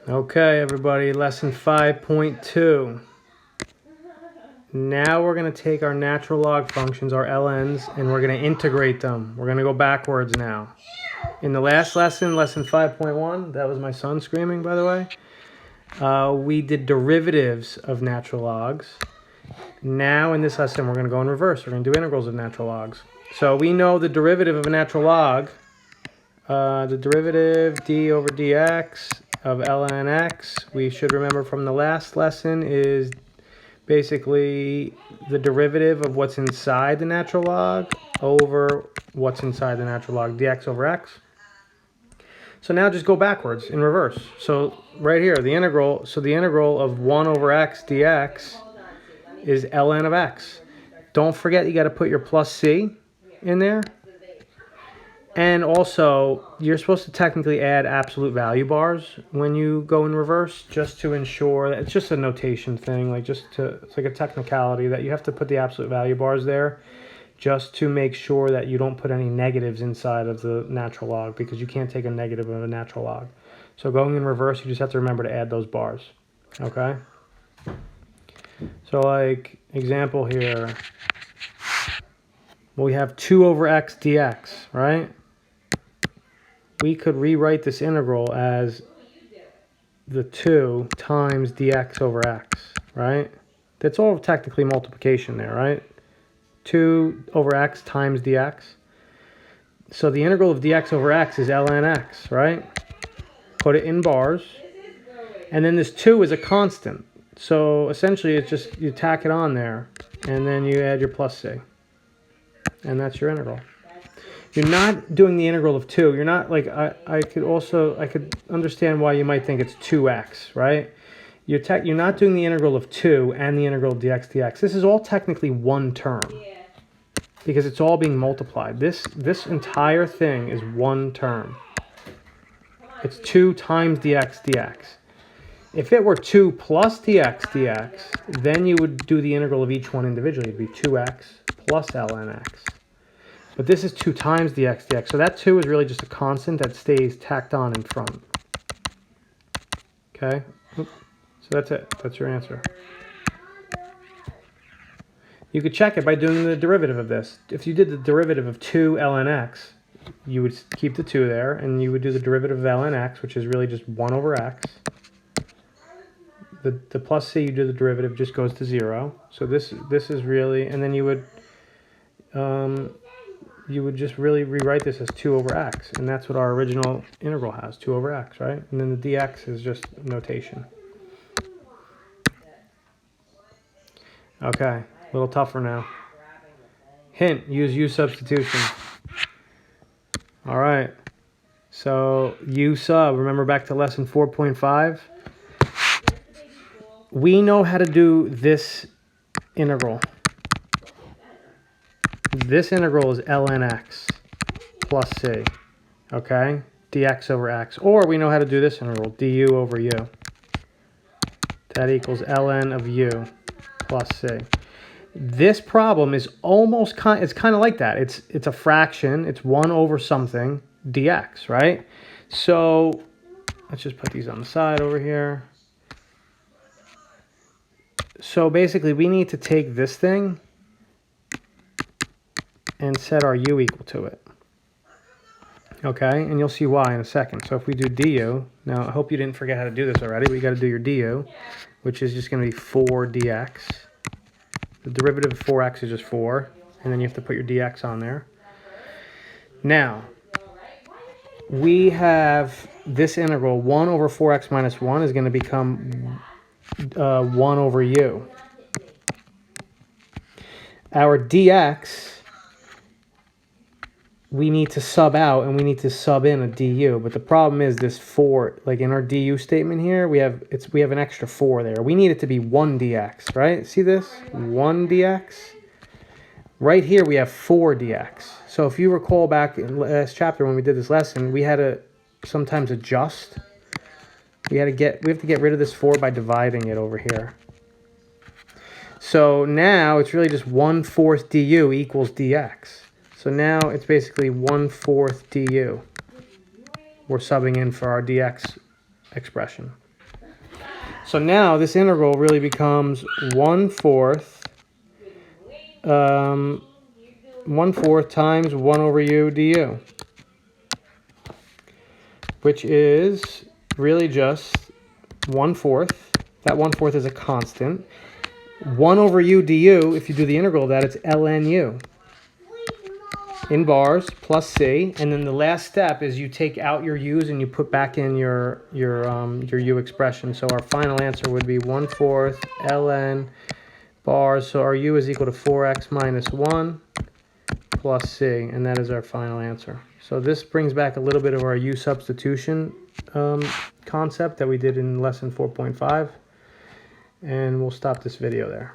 Okay, everybody, lesson 5.2. Now we're going to take our natural log functions, our ln's, and we're going to integrate them. We're going to go backwards now. In the last lesson, lesson 5.1, that was my son screaming, by the way, we did derivatives of natural logs. Now in this lesson, we're going to go in reverse. We're going to do integrals of natural logs. So we know the derivative of a natural log, the derivative d over dx of ln x, we should remember from the last lesson, is basically the derivative of what's inside the natural log over what's inside the natural log, dx over x. So now just go backwards in reverse. So right here, the integral, so the integral of 1 over x dx is ln of x. Don't forget you got to put your plus c in there. And also, you're supposed to technically add absolute value bars when you go in reverse, just to ensure that it's just a notation thing, like it's like a technicality that you have to put the absolute value bars there just to make sure that you don't put any negatives inside of the natural log, because you can't take a negative of a natural log. So going in reverse, you just have to remember to add those bars, okay? So like, example here, we have 2 over x dx, right? We could rewrite this integral as the 2 times dx over x, right? That's all technically multiplication there, right? 2 over x times dx. So the integral of dx over x is ln x, right? Put it in bars. And then this 2 is a constant. So essentially it's just, you tack it on there, and then you add your plus c. And that's your integral. You're not doing the integral of 2. You're not like, I could understand why you might think it's 2x, right? You're not doing the integral of 2 and the integral of dx. This is all technically one term, because it's all being multiplied. This entire thing is one term. It's 2 times dx. If it were 2 plus dx, then you would do the integral of each one individually. It'd be 2x plus ln x. But this is 2 times dx. So that 2 is really just a constant that stays tacked on in front. Okay? So that's it. That's your answer. You could check it by doing the derivative of this. If you did the derivative of 2 ln x, you would keep the 2 there, and you would do the derivative of ln x, which is really just 1 over x. The plus c, you do the derivative, just goes to 0. So this is really, and then you would just really rewrite this as 2 over x, and that's what our original integral has, 2 over x, right? And then the dx is just notation. Okay, a little tougher now. Hint, use u substitution. All right, so u sub, remember back to lesson 4.5? We know how to do this integral. This integral is ln x plus c, okay? dx over x. Or we know how to do this integral, du over u. That equals ln of u plus c. This problem is almost it's kind of like that. It's a fraction. It's 1 over something dx, right? So let's just put these on the side over here. So basically we need to take this thing and set our u equal to it. Okay, and you'll see why in a second. So if we do du, now I hope you didn't forget how to do this already, but you got to do your du, which is just going to be 4 dx. The derivative of 4x is just 4, and then you have to put your dx on there. Now, we have this integral, 1 over 4x minus 1 is going to become 1 over u. Our dx, we need to sub out, and we need to sub in a du. But the problem is this 4, like in our du statement here, we have an extra 4 there. We need it to be 1 dx, right? See this? 1 dx. Right here we have 4 dx. So if you recall back in last chapter when we did this lesson, we had to sometimes adjust. We have to get rid of this 4 by dividing it over here. So now it's really just 1/4 du equals dx. So now it's basically 1/4 du. We're subbing in for our dx expression. So now this integral really becomes 1/4 times 1 over u du, which is really just 1/4. That 1/4 is a constant. 1 over u du, if you do the integral of that, it's ln u in bars plus c. And then the last step is you take out your u's and you put back in your u expression. So our final answer would be 1/4 ln bars. So our u is equal to 4x minus 1 plus c, and that is our final answer. So this brings back a little bit of our u substitution concept that we did in lesson 4.5, and we'll stop this video there.